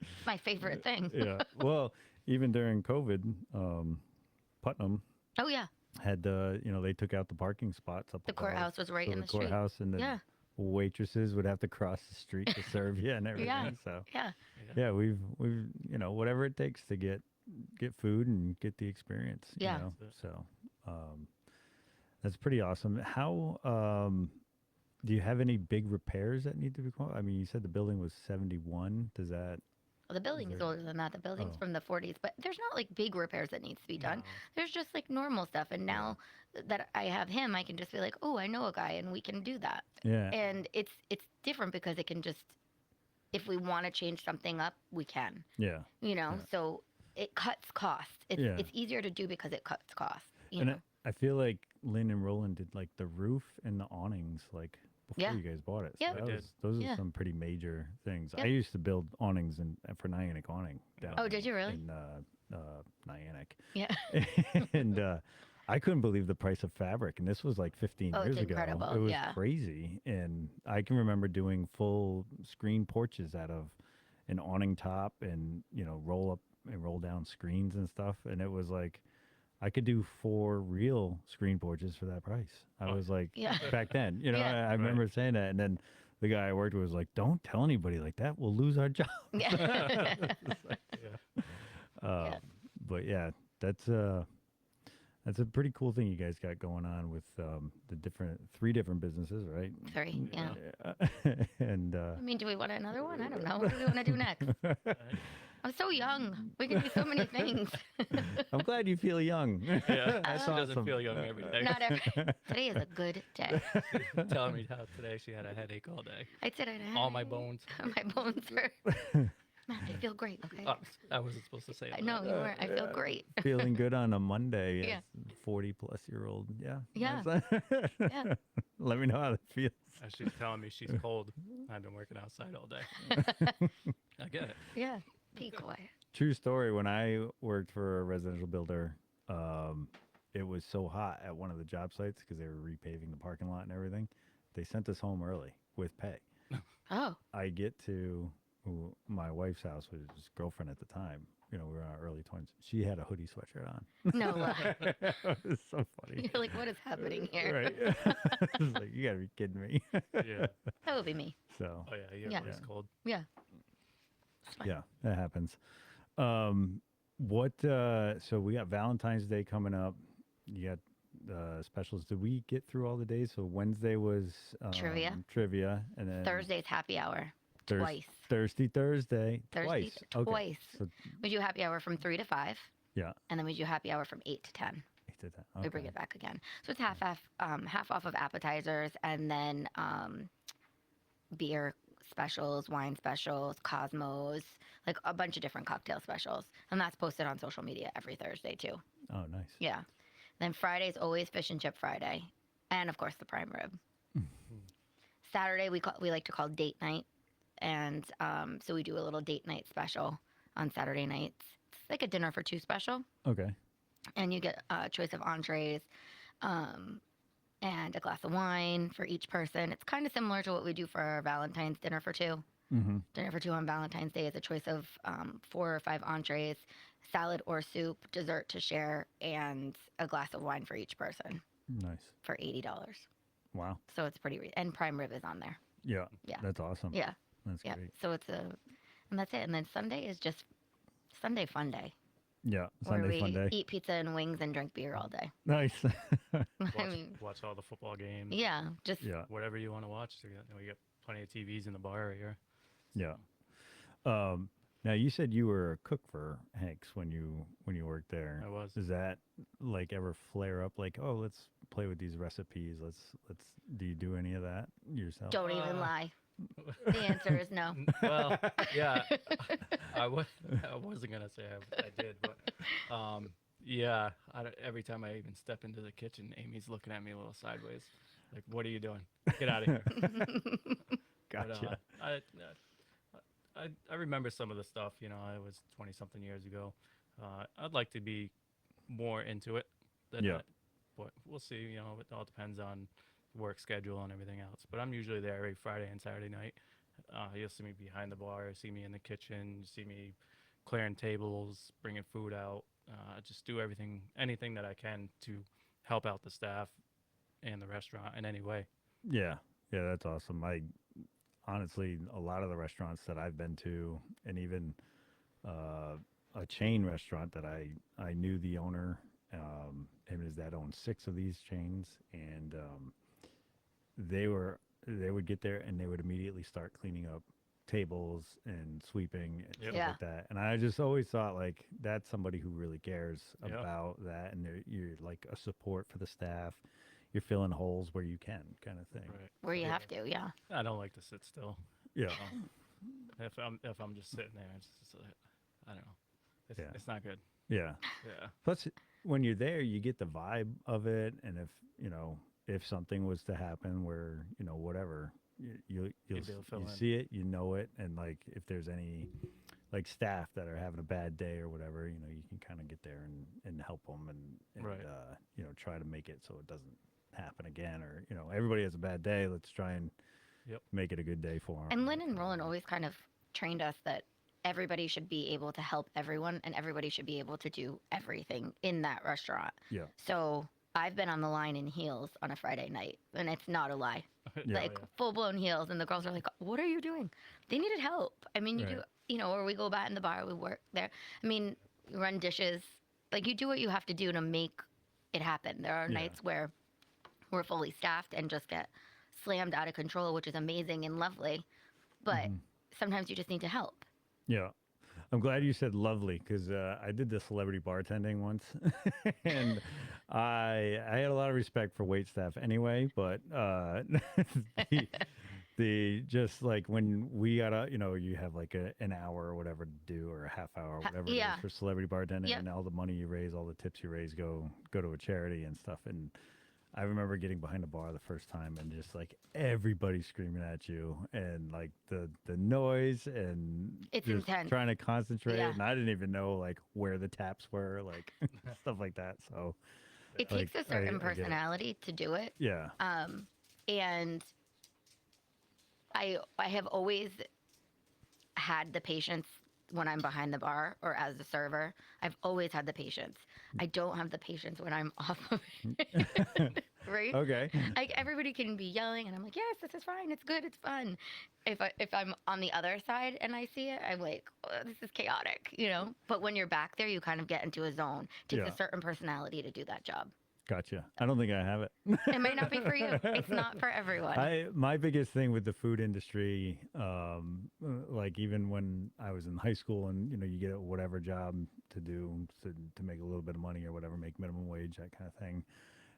It's my favorite thing. yeah. Well, even during COVID, Putnam Oh yeah, had they took out the parking spots up the above. courthouse was right So in the the street. courthouse, and the Yeah. waitresses would have to cross the street to serve you and everything. Yeah. So Yeah, yeah, we've whatever it takes to get food and get the experience. Yeah. That's it. So that's pretty awesome. How do you have any big repairs that need to be I mean, you said the building was 71. Does that? well, the building is there- older than that. The building's Oh. from the 40s, but there's not like big repairs that needs to be done. No. There's just like normal stuff. And now that I have him, I can just be like, oh, I know a guy, and we can do that. Yeah. And it's different because it can just, if we want to change something up, we can. Yeah. Yeah. So it cuts costs. It's Yeah. it's easier to do because it cuts costs. You And know. I feel like Lyn and Roland did like the roof and the awnings like before Yeah. you guys bought it. Yeah. So We did. those Yeah. are some pretty major things. Yeah. I used to build awnings for Niantic Awning. Down Oh, did you really? In Niantic. Yeah. And I couldn't believe the price of fabric. And this was like 15 Oh, years it's ago. incredible. It was Yeah. crazy. And I can remember doing full screen porches out of an awning top and, roll up and roll down screens and stuff. And it was like, I could do 4 real screen porches for that price. I Oh, was like, Yeah. back then, Yeah. I remember saying that. And then the guy I worked with was like, "Don't tell anybody like that. We'll lose our job." Yeah. Yeah. Uh, But yeah, that's a pretty cool thing you guys got going on with the three different businesses, right? 3, yeah. And I mean, do we want another one? I don't know. What do we want to do next? I'm so young. We can do so many things. I'm glad you feel young. Yeah. That's She doesn't awesome. feel young every day. Not every. Today is a good day. Telling me how today she had a headache all day. I said I had All my bones. my bones hurt. Matt, I feel great. Okay. Oh, I wasn't supposed to say it. I know you weren't. I feel great. Feeling good on a Monday. Yeah. 40-plus-year-old. Yeah. Yeah. That's- Yeah. Let me know how it feels. She's telling me she's cold. I've been working outside all day. I get it. Yeah. Be quiet. True story. When I worked for a residential builder, it was so hot at one of the job sites because they were repaving the parking lot and everything. They sent us home early with pay. Oh. I get to my wife's house with his girlfriend at the time. You know, we were in our early 20s. She had a hoodie sweatshirt on. No way. It was so funny. You're like, what is happening here? Right. I was like, you gotta be kidding me. Yeah. That would be me. So Oh yeah. Yeah. It's cold. Yeah. It's fine. yeah, that happens. So we got Valentine's Day coming up. You got specials. Did we get through all the days? So Wednesday was Trivia. and then Thursday's happy hour. Thurs- Twice. Thursday, Thursday twice. Okay. twice. So We do happy hour from 3 to 5, yeah, and then we do happy hour from 8 to 10. 8 to 10. We bring Okay. it back again. So it's half off of appetizers, and then beer specials, wine specials, Cosmos, like a bunch of different cocktail specials. And that's posted on social media every Thursday too. Oh, nice. Yeah. Then Friday's always fish and chip Friday, and of course the prime rib. Saturday we like to call date night, and so we do a little date night special on Saturday nights. It's like a dinner for two special, Okay. and you get a choice of entrees, and a glass of wine for each person. It's kind of similar to what we do for our Valentine's dinner for two. Mm-hmm. Dinner for two on Valentine's Day is a choice of 4 or 5 entrees, salad or soup, dessert to share, and a glass of wine for each person Nice. for $80. Wow. So it's pretty, and prime rib is on there. Yeah. Yeah. That's awesome. Yeah, That's yeah. great. So it's and that's it. And then Sunday is just Sunday fun day, Yeah. where Sunday we fun day. eat pizza and wings and drink beer all day. Nice. I Watch, mean, watch all the football games. yeah, just yeah. Whatever you want to watch. We got plenty of TVs in the bar right here. Yeah. Now you said you were a cook for Hank's when you worked there. I was. Does that like ever flare up? Like, oh, let's play with these recipes. Let's. Do you do any of that yourself? don't even Uh, lie. The answer is no. Well, yeah, I wasn't gonna say I did, but yeah. Every time I even step into the kitchen, Amy's looking at me a little sideways, like, "What are you doing? Get out of here!" Gotcha. I remember some of the stuff. You know, I was 20-something years ago. I'd like to be more into it than Yeah. that, but we'll see. You know, it all depends on work schedule and everything else. But I'm usually there every Friday and Saturday night. You'll see me behind the bar, see me in the kitchen, see me clearing tables, bringing food out. Just do anything that I can to help out the staff and the restaurant in any way. Yeah. Yeah, that's awesome. I honestly, a lot of the restaurants that I've been to, and even a chain restaurant that I knew the owner, him and his dad owned 6 of these chains, and they would get there and they would immediately start cleaning up tables and sweeping and Yep. stuff Yeah. like that. And I just always thought like that's somebody who really cares Yeah. about that, and you're like a support for the staff. You're filling holes where you can, kind of thing. Right. Where you have to, yeah. I don't like to sit still. Yeah. If I'm just sitting there, it's just, I don't know. Yeah. It's not good. Yeah. Yeah. Plus, when you're there, you get the vibe of it, and if something was to happen where whatever, you'll be able to fill in. see it, and like if there's any like staff that are having a bad day or whatever, you can kind of get there and help them and Right. try to make it so it doesn't happen again, or everybody has a bad day. Let's try and Yep. make it a good day for them. And Lynn and Roland always kind of trained us that everybody should be able to help everyone, and everybody should be able to do everything in that restaurant. Yeah. So I've been on the line in heels on a Friday night, and it's not a lie. Yeah. Like full blown heels, and the girls are like, "What are you doing?" They needed help. I mean, you Right. do, or we go bat in the bar, we work there. I mean, you run dishes. Like you do what you have to do to make it happen. There are Yeah. nights where we're fully staffed and just get slammed out of control, which is amazing and lovely. But sometimes you just need to help. Yeah. I'm glad you said lovely because I did the celebrity bartending once, and I had a lot of respect for wait staff anyway. But the, the just like when we gotta, you have like an hour or whatever to do, or a half hour, or whatever it yeah. is for celebrity bartending, Yep. and all the money you raise, all the tips you raise go to a charity and stuff. And I remember getting behind the bar the first time and just like everybody screaming at you and like the noise and It's just intense. trying to concentrate. Yeah. And I didn't even know like where the taps were, like stuff like that. So It like, takes a certain I get it. personality to do it. Yeah. And I have always had the patience when I'm behind the bar or as a server. I've always had the patience. I don't have the patience when I'm off of it. Right? Okay. Like everybody can be yelling and I'm like, yes, this is fine, it's good, it's fun. If I'm on the other side and I see it, I'm like, oh, this is chaotic, But when you're back there, you kind of get into a zone. It takes Yeah. a certain personality to do that job. Gotcha. I don't think I have it. It may not be for you. It's not for everyone. My biggest thing with the food industry, like even when I was in high school and you get whatever job to do to make a little bit of money or whatever, make minimum wage, that kind of thing.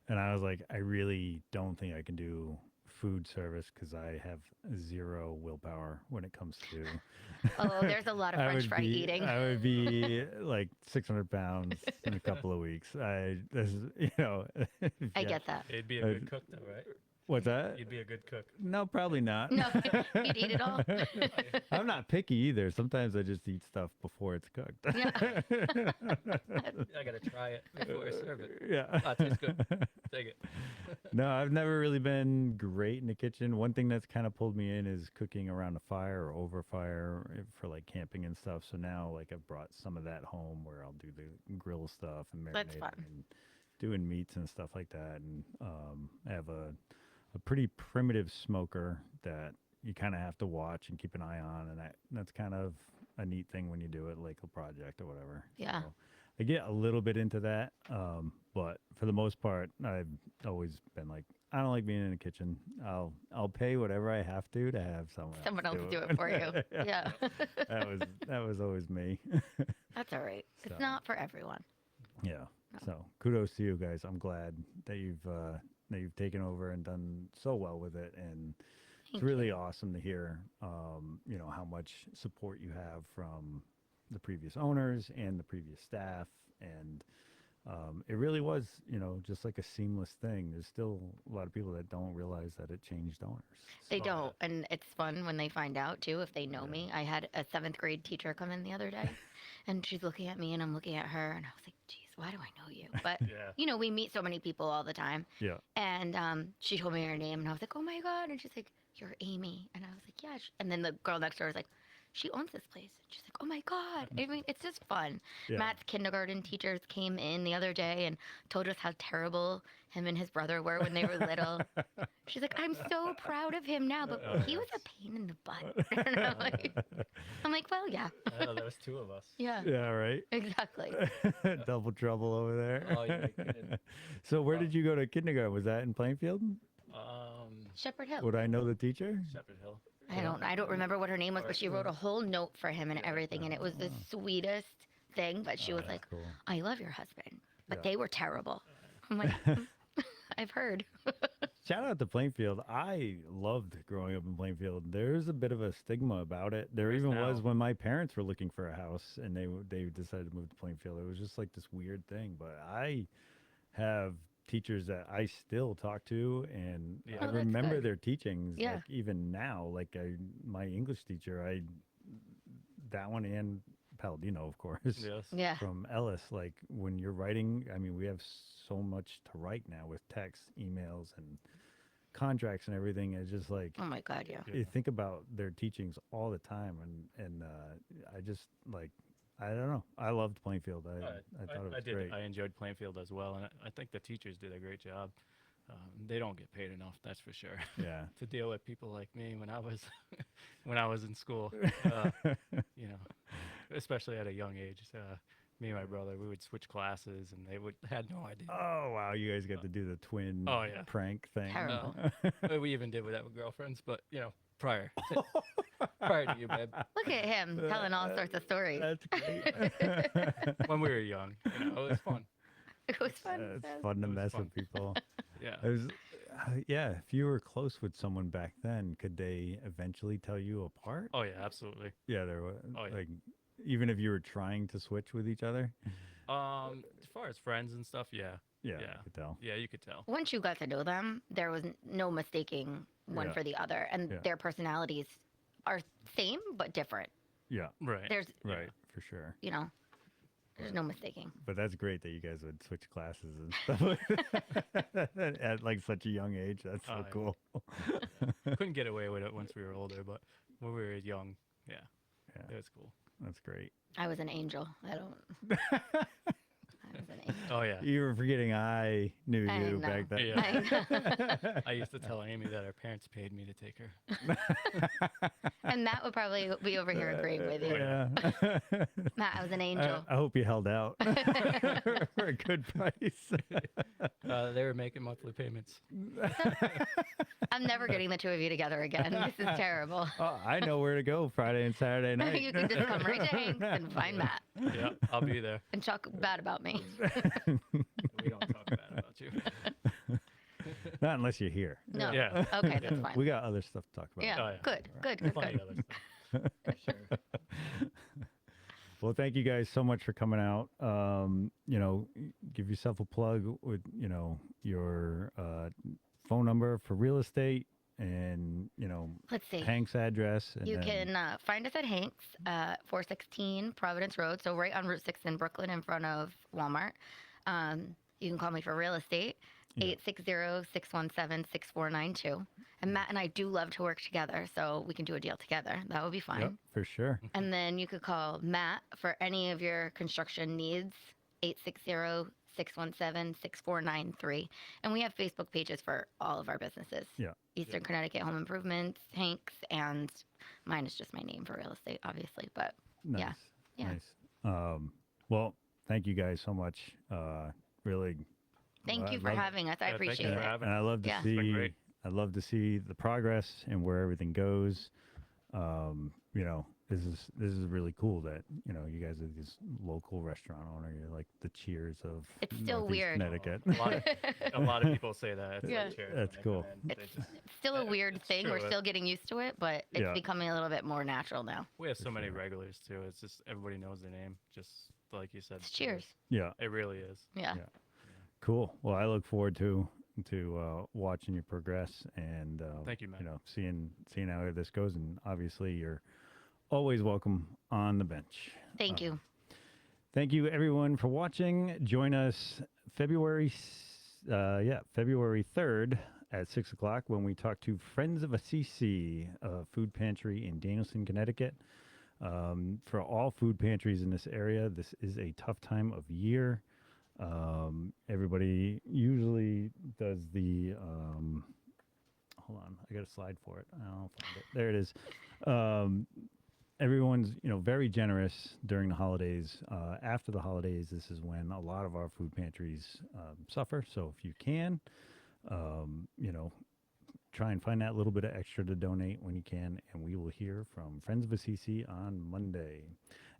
And I was like, I really don't think I can do food service because I have zero willpower when it comes to. Oh, there's a lot of French fry eating. I would be like 600 pounds in a couple of weeks. I get that. You'd be a good cook, though, right? What's that? You'd be a good cook. No, probably not. No, you'd eat it all. I'm not picky either. Sometimes I just eat stuff before it's cooked. Yeah. I gotta try it before I serve it. Yeah. Oh, it tastes good. Take it. No, I've never really been great in the kitchen. One thing that's kind of pulled me in is cooking around a fire or over fire for like camping and stuff. So now like I've brought some of that home where I'll do the grill stuff and That's marinating fun. and doing meats and stuff like that. And I have a pretty primitive smoker that you kind of have to watch and keep an eye on, and that's kind of a neat thing when you do it, like a project or whatever. Yeah. So I get a little bit into that, but for the most part, I've always been like, I don't like being in the kitchen. I'll pay whatever I have to have Someone else do it for you. Yeah. that was always me. That's all right. It's So. not for everyone. Yeah. No. So kudos to you guys. I'm glad that you've taken over and done so well with it, and Thank it's really you. awesome to hear, how much support you have from the previous owners and the previous staff, and it really was, just like a seamless thing. There's still a lot of people that don't realize that it changed owners. They So, don't, and it's fun when they find out too. If they know Yeah. me, I had a 7th grade teacher come in the other day, and she's looking at me, and I'm looking at her, and I was like, "Geez, why do I know you?" But Yeah. we meet so many people all the time, Yeah. and she told me her name, and I was like, "Oh my god!" And she's like, "You're Amy," and I was like, "Yeah." And then the girl next door was like, "She owns this place." And she's like, "Oh my god!" I mean, it's just fun. Yeah. Matt's kindergarten teachers came in the other day and told us how terrible him and his brother were when they were little. She's like, "I'm so proud of him now, but Oh, he was a pain in the butt." And I'm like, "Well, yeah, I know, there was 2 of us. yeah, Yeah. Right. exactly." Double trouble over there. Oh, you're kidding. So where did you go to kindergarten? Was that in Plainfield? Shepherd Hill. Would I know the teacher? Shepherd Hill. I don't remember what her name was, but she wrote a whole note for him and everything, and it was the sweetest thing. But she was That's like, cool. "I love your husband, but Yeah. they were terrible." I'm like, "I've heard." Shout out to Plainfield. I loved growing up in Plainfield. There's a bit of a stigma about it. There There is even was now. when my parents were looking for a house and they decided to move to Plainfield. It was just like this weird thing. But I have teachers that I still talk to, and Yeah. I Oh, that's remember good. their teachings. Yeah. Like even now, like my English teacher, that one and Palladino, of course. Yes. Yeah, From Ellis, like when you're writing, I mean, we have so much to write now with text, emails, and contracts and everything. It's just like oh my god, yeah. you think about their teachings all the time, and I just like I don't know. I loved Plainfield. I thought it was great. I enjoyed Plainfield as well, and I think the teachers did a great job. They don't get paid enough, that's for sure. Yeah. To deal with people like me when I was when I was in school, you know, especially at a young age. Me and my brother, we would switch classes, and they would had no idea. Oh wow, you guys got to do the twin Oh, yeah. prank thing. Terrible. We even did that with girlfriends, but prior prior to you, babe, Look at him telling all sorts of stories. That's great. when we were young, it was fun. It was fun. It's fun to It was mess fun. with people. Yeah. It was, yeah. If you were close with someone back then, could they eventually tell you apart? Oh yeah, absolutely. Yeah, there was Oh, yeah. like even if you were trying to switch with each other. As far as friends and stuff, yeah. Yeah, Yeah. I could tell. Yeah, you could tell. Once you got to know them, there was no mistaking one Yeah. for the other, and Yeah. their personalities are same but different. Yeah, Right. There's, right, for sure. there's no mistaking. But that's great that you guys would switch classes and stuff like that at like such a young age. That's so Oh, yeah. cool. Couldn't get away with it once we were older, but when we were young, yeah, Yeah, it was cool. that's great. I was an angel. I was an angel. Oh yeah. You were forgetting I knew I you know. back then. Yeah. I know. I used to tell Amy that her parents paid me to take her. And Matt would probably be over here agreeing with you. Yeah. Matt, I was an angel. I hope you held out for a good price. They were making monthly payments. I'm never getting the two of you together again. This is terrible. Oh, I know where to go Friday and Saturday night. You can just come right to Hank's and find Matt Yeah, I'll be there. and talk bad about me. We don't talk bad about you. Not unless you're here. No. Yeah. Okay, that's fine. We got other stuff to talk about. Yeah. Oh, yeah. Good. Good. Good. Plenty Good. of other stuff. Sure. Well, thank you guys so much for coming out. Give yourself a plug with, your phone number for real estate and, Let's see. Hank's address. And You then- can find us at Hank's, 416 Providence Road, so right on Route 6 in Brooklyn in front of Walmart. You can call me for real estate, Yeah. 860-617-6492. And Matt and I do love to work together, so we can do a deal together. That would be fine. Yep, for sure. And then you could call Matt for any of your construction needs, 860-617-6493. And we have Facebook pages for all of our businesses. Yeah. Eastern Connecticut Home Improvements, Hank's, and mine is just my name for real estate, obviously. But Nice. Yeah, yeah. Nice. Well, thank you guys so much. Really. thank I you for love- having us. I Yeah, thank you appreciate for it. having And I love to Yeah. It's been see. great. I love to see the progress and where everything goes. This is really cool that you guys are this local restaurant owner. You're like the Cheers of It's still Northeast weird. Connecticut. A lot of people say that. It's Yeah. like cheers That's when they cool. come in. They It's just- still a Yeah, weird it's thing. true. We're still getting used to it, but it's Yeah. becoming a little bit more natural now. we have so many sure. regulars too. It's just everybody knows their name. Just like you said. It's cheers. Yeah. It really is. Yeah. Yeah. Cool. Well, I look forward to watching you progress and Thank you, man. seeing how this goes. And obviously, you're always welcome on the bench. Thank you. Thank you, everyone, for watching. Join us February 3rd at 6 o'clock when we talk to Friends of Assisi, a food pantry in Danielson, Connecticut. For all food pantries in this area, this is a tough time of year. Everybody usually does the hold on, I got a slide for it. I'll find it. There it is. Everyone's very generous during the holidays. After the holidays, this is when a lot of our food pantries suffer. So if you can, try and find that little bit of extra to donate when you can, and we will hear from Friends of Assisi on Monday.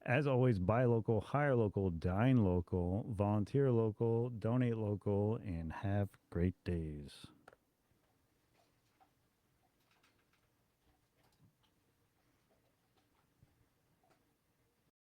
As always, buy local, hire local, dine local, volunteer local, donate local, and have great days.